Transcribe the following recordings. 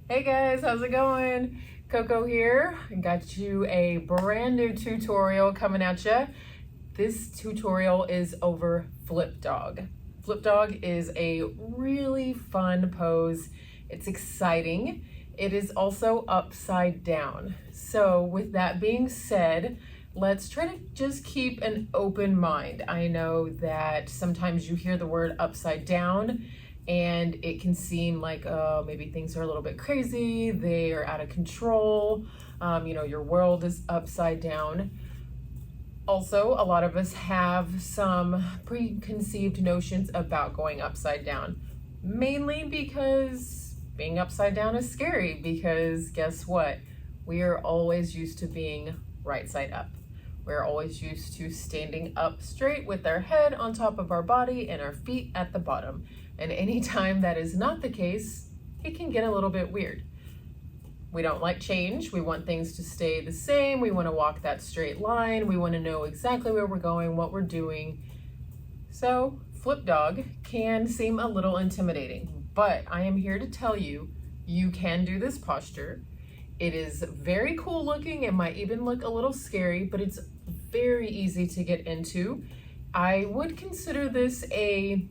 Hey guys, how's it going? Coco here. I got you a brand new tutorial coming at you. This tutorial is over Flipdog. Flipdog is a really fun pose. It's exciting. It is also upside down. So with that being said, let's try to just keep an open mind. I know that sometimes you hear the word upside down and it can seem like maybe things are a little bit crazy, they are out of control, your world is upside down. Also, a lot of us have some preconceived notions about going upside down, mainly because being upside down is scary, because guess what? We are always used to being right side up. We're always used to standing up straight with our head on top of our body and our feet at the bottom. And anytime that is not the case, it can get a little bit weird. We don't like change. We want things to stay the same. We want to walk that straight line. We want to know exactly where we're going, what we're doing. So Flipdog can seem a little intimidating, but I am here to tell you, you can do this posture. It is very cool looking. It might even look a little scary, but it's very easy to get into. I would consider this a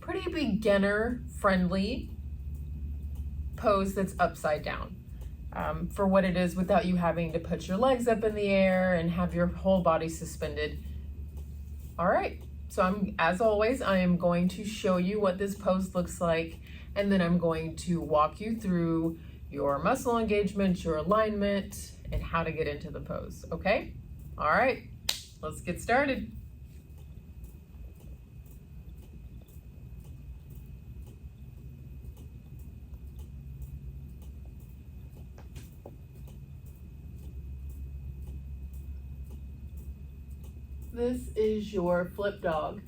pretty beginner friendly pose that's upside down for what it is, without you having to put your legs up in the air and have your whole body suspended. All right, so as always, I am going to show you what this pose looks like, and then I'm going to walk you through your muscle engagement, your alignment, and how to get into the pose, okay? All right, let's get started. This is your Flipdog.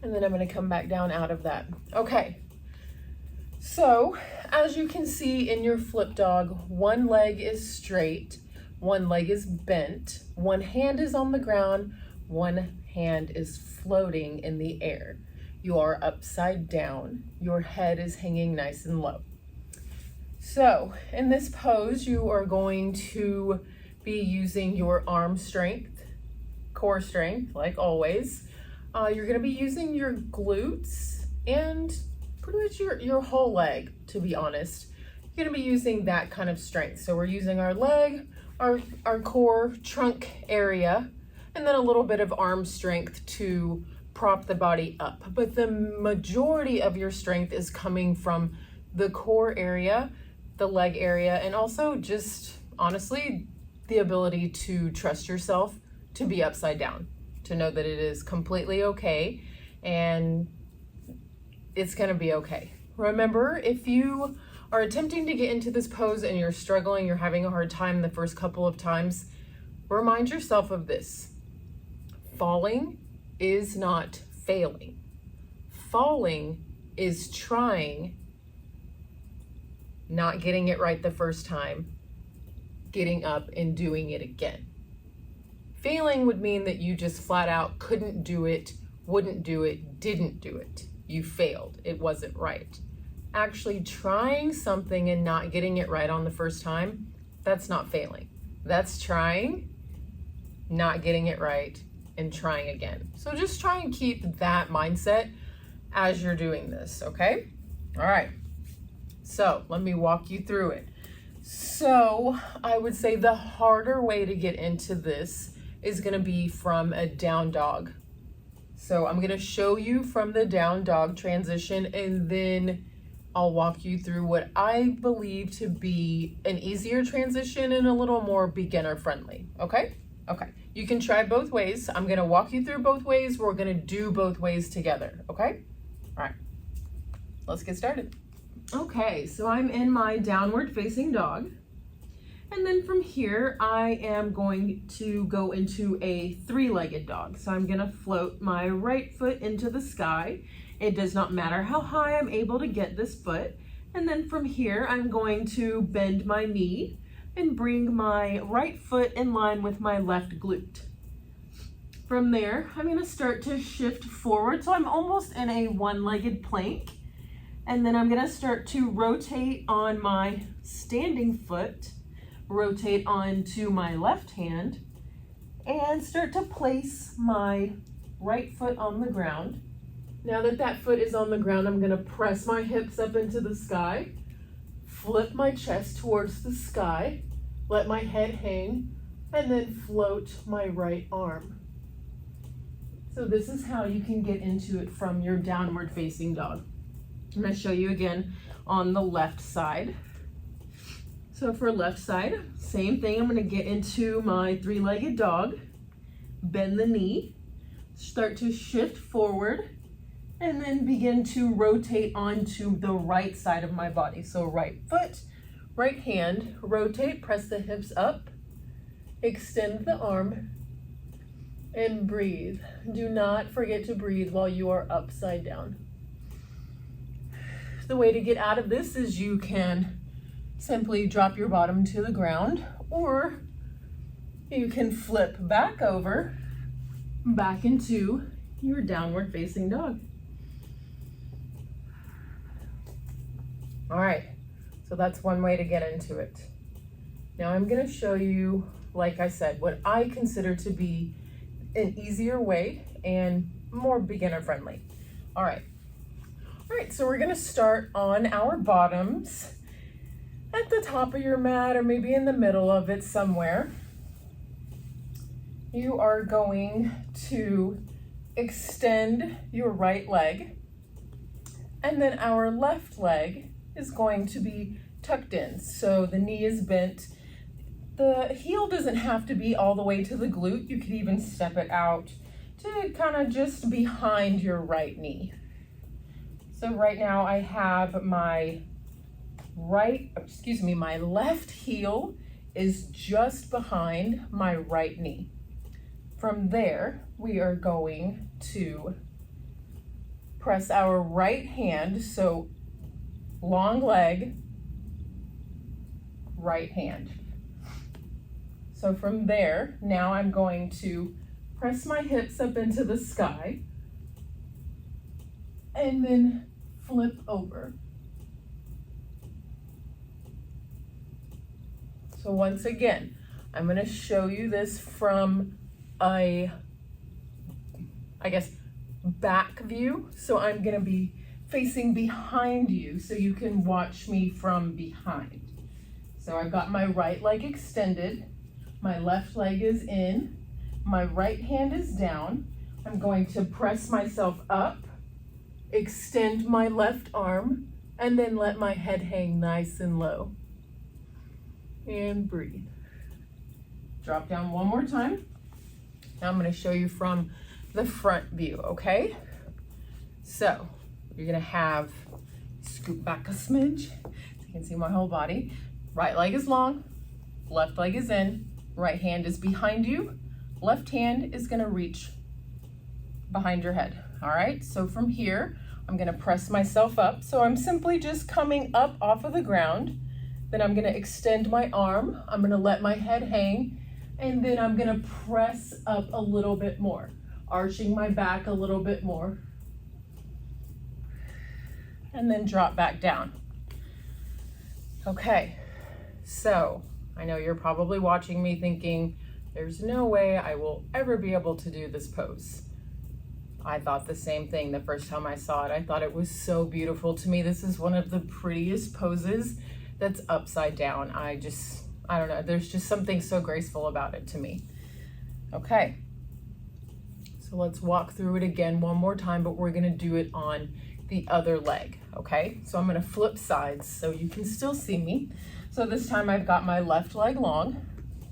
And then I'm going to come back down out of that. Okay, so as you can see in your Flipdog, one leg is straight, one leg is bent, one hand is on the ground, one hand is floating in the air. You are upside down. Your head is hanging nice and low. So in this pose, you are going to be using your arm strength, core strength, like always. You're going to be using your glutes and pretty much your whole leg, to be honest. You're going to be using that kind of strength. So we're using our leg, our core trunk area, and then a little bit of arm strength to prop the body up. But the majority of your strength is coming from the core area, the leg area, and also just honestly the ability to trust yourself to be upside down, to know that it is completely okay and it's going to be okay. Remember, if you are attempting to get into this pose and you're struggling, you're having a hard time the first couple of times, remind yourself of this. Falling is not failing. Falling is trying, not getting it right the first time, getting up and doing it again. Failing would mean that you just flat out couldn't do it, wouldn't do it, didn't do it. You failed. It wasn't right. Actually trying something and not getting it right on the first time, that's not failing. That's trying, not getting it right, and trying again. So just try and keep that mindset as you're doing this, okay? All right. So let me walk you through it. So I would say the harder way to get into this is going to be from a down dog. So I'm going to show you from the down dog transition, and then I'll walk you through what I believe to be an easier transition and a little more beginner friendly. Okay? Okay. You can try both ways. I'm going to walk you through both ways. We're going to do both ways together. Okay? All right. Let's get started. Okay, so I'm in my downward facing dog. And then from here, I am going to go into a three-legged dog. So I'm gonna float my right foot into the sky. It does not matter how high I'm able to get this foot. And then from here, I'm going to bend my knee and bring my right foot in line with my left glute. From there, I'm gonna start to shift forward. So I'm almost in a one-legged plank. And then I'm gonna start to rotate on my standing foot, rotate onto my left hand, and start to place my right foot on the ground. Now that that foot is on the ground, I'm gonna press my hips up into the sky, flip my chest towards the sky, let my head hang, and then float my right arm. So this is how you can get into it from your downward facing dog. I'm gonna show you again on the left side. So for left side, same thing. I'm gonna get into my three-legged dog, bend the knee, start to shift forward, and then begin to rotate onto the right side of my body. So right foot, right hand, rotate, press the hips up, extend the arm, and breathe. Do not forget to breathe while you are upside down. The way to get out of this is you can simply drop your bottom to the ground, or you can flip back over, back into your downward facing dog. All right, so that's one way to get into it. Now I'm gonna show you, like I said, what I consider to be an easier way and more beginner friendly. All right, so we're gonna start on our bottoms at the top of your mat, or maybe in the middle of it somewhere. You are going to extend your right leg, and then our left leg is going to be tucked in. So the knee is bent. The heel doesn't have to be all the way to the glute. You could even step it out to kind of just behind your right knee. So right now I have my my left heel is just behind my right knee. From there, we are going to press our right hand, so long leg, right hand. So from there, now I'm going to press my hips up into the sky and then flip over. So once again, I'm going to show you this from a, back view. So I'm going to be facing behind you so you can watch me from behind. So I've got my right leg extended, my left leg is in, my right hand is down. I'm going to press myself up, extend my left arm, and then let my head hang nice and low. And breathe. Drop down one more time. Now I'm going to show you from the front view, okay? So you're going to have scoop back a smidge so you can see my whole body. Right leg is long, left leg is in, right hand is behind you, left hand is going to reach behind your head. All right, so from here, I'm going to press myself up. So I'm simply just coming up off of the ground. Then I'm going to extend my arm. I'm going to let my head hang. And then I'm going to press up a little bit more, arching my back a little bit more. And then drop back down. Okay, so I know you're probably watching me thinking, there's no way I will ever be able to do this pose. I thought the same thing the first time I saw it. I thought it was so beautiful. To me, this is one of the prettiest poses that's upside down. I don't know, there's just something so graceful about it to me. Okay, so let's walk through it again one more time, but we're gonna do it on the other leg, okay? So I'm gonna flip sides so you can still see me. So this time I've got my left leg long,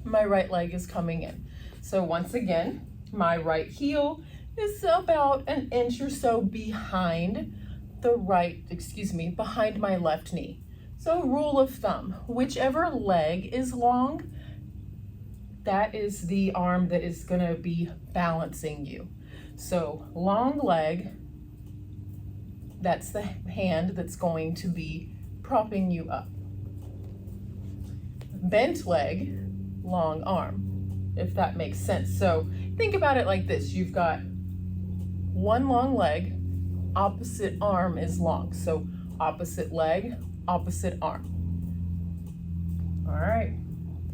my right leg is coming in. So once again, my right heel is about an inch or so behind behind my left knee. So rule of thumb, whichever leg is long, that is the arm that is gonna be balancing you. So long leg, that's the hand that's going to be propping you up. Bent leg, long arm, if that makes sense. So think about it like this. You've got one long leg, opposite arm is long. So opposite leg, opposite arm. All right,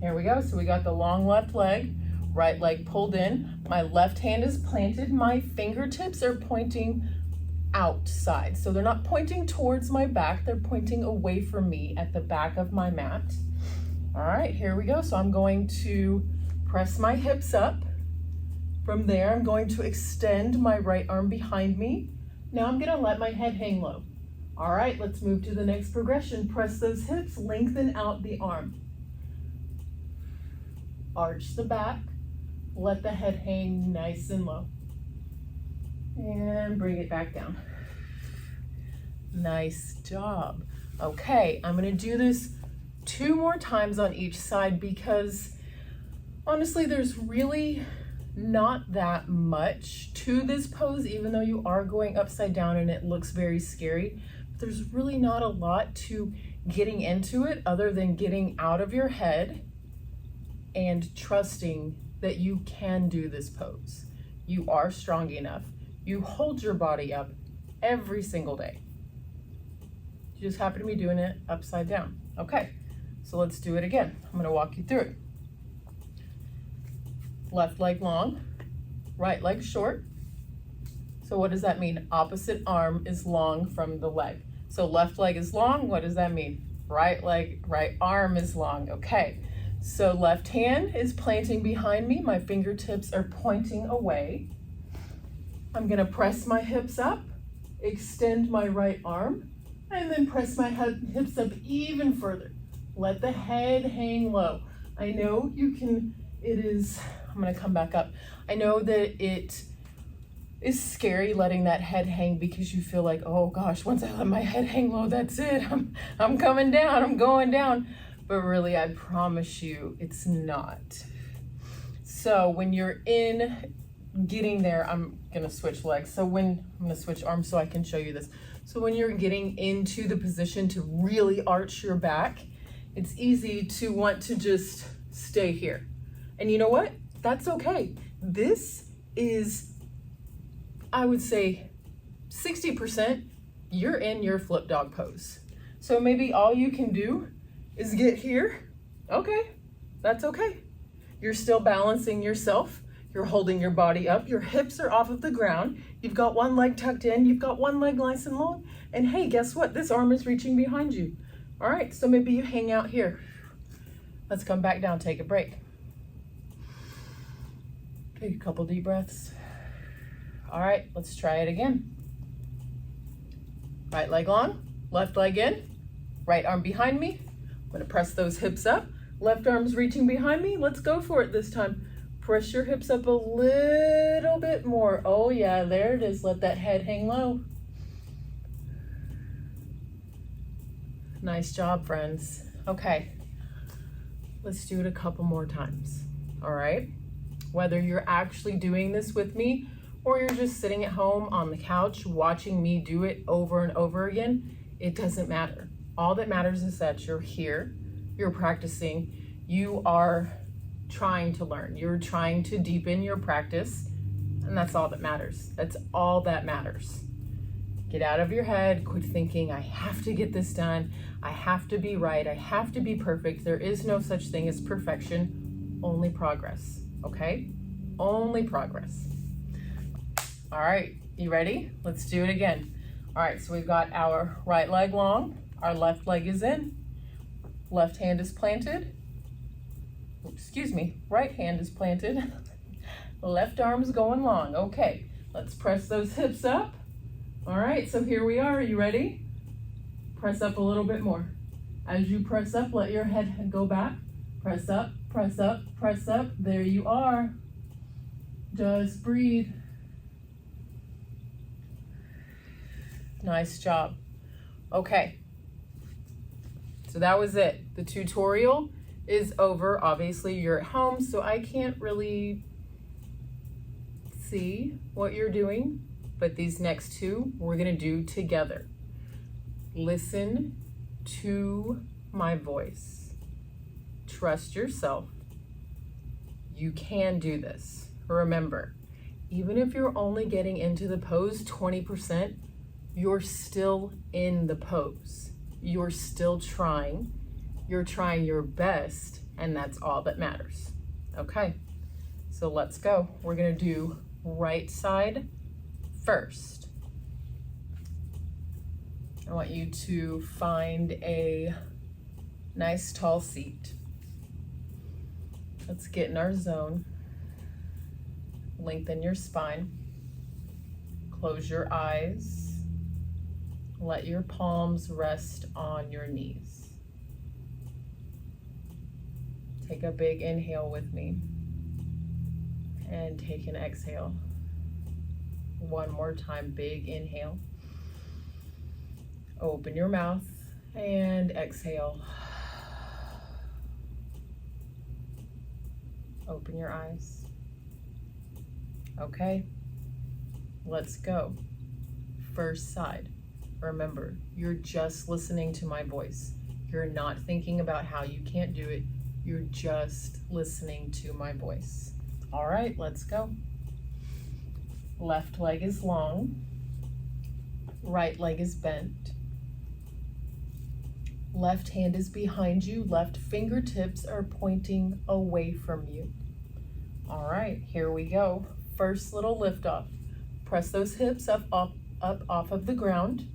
here we go. So we got the long left leg, right leg pulled in. My left hand is planted. My fingertips are pointing outside. So they're not pointing towards my back. They're pointing away from me at the back of my mat. All right, here we go. So I'm going to press my hips up. From there, I'm going to extend my right arm behind me. Now I'm gonna let my head hang low. All right, let's move to the next progression. Press those hips, lengthen out the arm. Arch the back, let the head hang nice and low. And bring it back down. Nice job. Okay, I'm gonna do this 2 more times on each side because honestly, there's really not that much to this pose, even though you are going upside down and it looks very scary. There's really not a lot to getting into it other than getting out of your head and trusting that you can do this pose. You are strong enough. You hold your body up every single day. You just happen to be doing it upside down. Okay, so let's do it again. I'm gonna walk you through it. Left leg long, right leg short. So what does that mean? Opposite arm is long from the leg. So left leg is long, what does that mean? Right leg, right arm is long, okay. So left hand is planting behind me, my fingertips are pointing away. I'm gonna press my hips up, extend my right arm, and then press my hips up even further. Let the head hang low. I know you can, I'm gonna come back up. I know that it is scary letting that head hang because you feel like, oh gosh, once I let my head hang low, that's it. I'm coming down, I'm going down. But really, I promise you, it's not. So when you're in getting there, I'm gonna switch legs. I'm gonna switch arms so I can show you this. So when you're getting into the position to really arch your back, it's easy to want to just stay here. And you know what? That's okay. This is, I would say, 60%, you're in your flip dog pose. So maybe all you can do is get here. Okay, that's okay. You're still balancing yourself. You're holding your body up. Your hips are off of the ground. You've got one leg tucked in. You've got one leg nice and long. And hey, guess what? This arm is reaching behind you. All right, so maybe you hang out here. Let's come back down, take a break. Take a couple deep breaths. All right, let's try it again. Right leg long, left leg in, right arm behind me. I'm gonna press those hips up. Left arm's reaching behind me. Let's go for it this time. Press your hips up a little bit more. Oh yeah, there it is. Let that head hang low. Nice job, friends. Okay, let's do it a couple more times, all right? Whether you're actually doing this with me or you're just sitting at home on the couch watching me do it over and over again, it doesn't matter. All that matters is that you're here, you're practicing, you are trying to learn, you're trying to deepen your practice, and that's all that matters. That's all that matters. Get out of your head, quit thinking, I have to get this done, I have to be right, I have to be perfect. There is no such thing as perfection, only progress, okay? Only progress. All right, you ready? Let's do it again. All right, so we've got our right leg long, our left leg is in, left hand is planted, excuse me, right hand is planted, left arm's going long. Okay, let's press those hips up. All right, so here we are. Are you ready? Press up a little bit more. As you press up, let your head go back. Press up, press up, press up. There you are. Just breathe. Nice job. Okay, so that was it. The tutorial is over. Obviously, you're at home, so I can't really see what you're doing. But these next two, we're gonna do together. Listen to my voice. Trust yourself. You can do this, remember, even if you're only getting into the pose 20%, you're still in the pose. You're still trying. You're trying your best, and that's all that matters. Okay, so let's go. We're gonna do right side first. I want you to find a nice tall seat. Let's get in our zone. Lengthen your spine. Close your eyes. Let your palms rest on your knees. Take a big inhale with me. And take an exhale. One more time, big inhale. Open your mouth and exhale. Open your eyes. Okay, let's go. First side. Remember, you're just listening to my voice. You're not thinking about how you can't do it. You're just listening to my voice. All right, let's go. Left leg is long. Right leg is bent. Left hand is behind you. Left fingertips are pointing away from you. All right, here we go. First little lift off. Press those hips up off of the ground.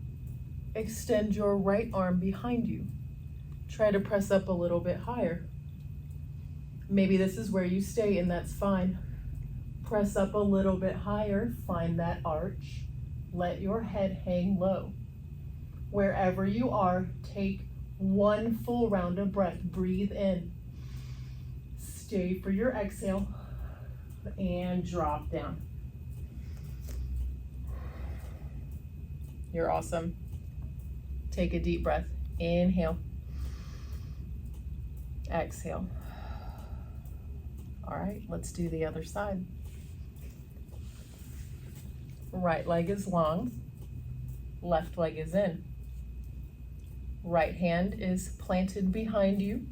Extend your right arm behind you. Try to press up a little bit higher. Maybe this is where you stay, and that's fine. Press up a little bit higher. Find that arch. Let your head hang low. Wherever you are, take one full round of breath. Breathe in. Stay for your exhale and drop down. You're awesome. Take a deep breath. Inhale. Exhale. All right, let's do the other side. Right leg is long. Left leg is in. Right hand is planted behind you.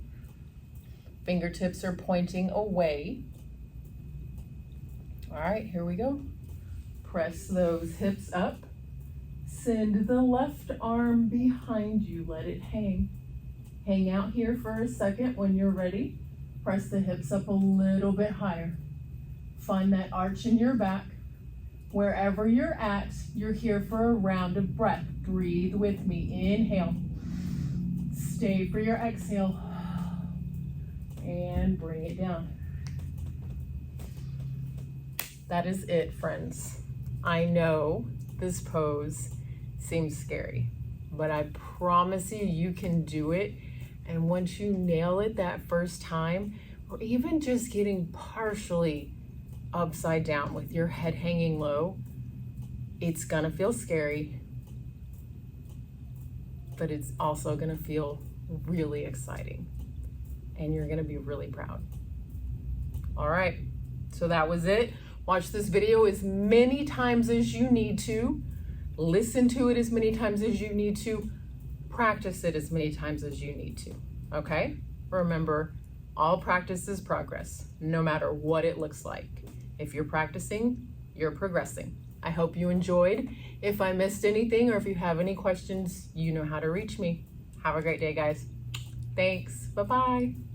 Fingertips are pointing away. All right, here we go. Press those hips up. Send the left arm behind you. Let it hang. Hang out here for a second. When you're ready, press the hips up a little bit higher. Find that arch in your back. Wherever you're at, you're here for a round of breath. Breathe with me. Inhale. Stay for your exhale. And bring it down. That is it, friends. I know this pose seems scary, but I promise you, you can do it. And once you nail it that first time, or even just getting partially upside down with your head hanging low, it's gonna feel scary, but it's also gonna feel really exciting, and you're gonna be really proud. All right, so that was it. Watch this video as many times as you need to. Listen to it as many times as you need to. Practice it as many times as you need to, okay? Remember, all practice is progress, no matter what it looks like. If you're practicing, you're progressing. I hope you enjoyed. If I missed anything or if you have any questions, you know how to reach me. Have a great day, guys. Thanks. Bye-bye.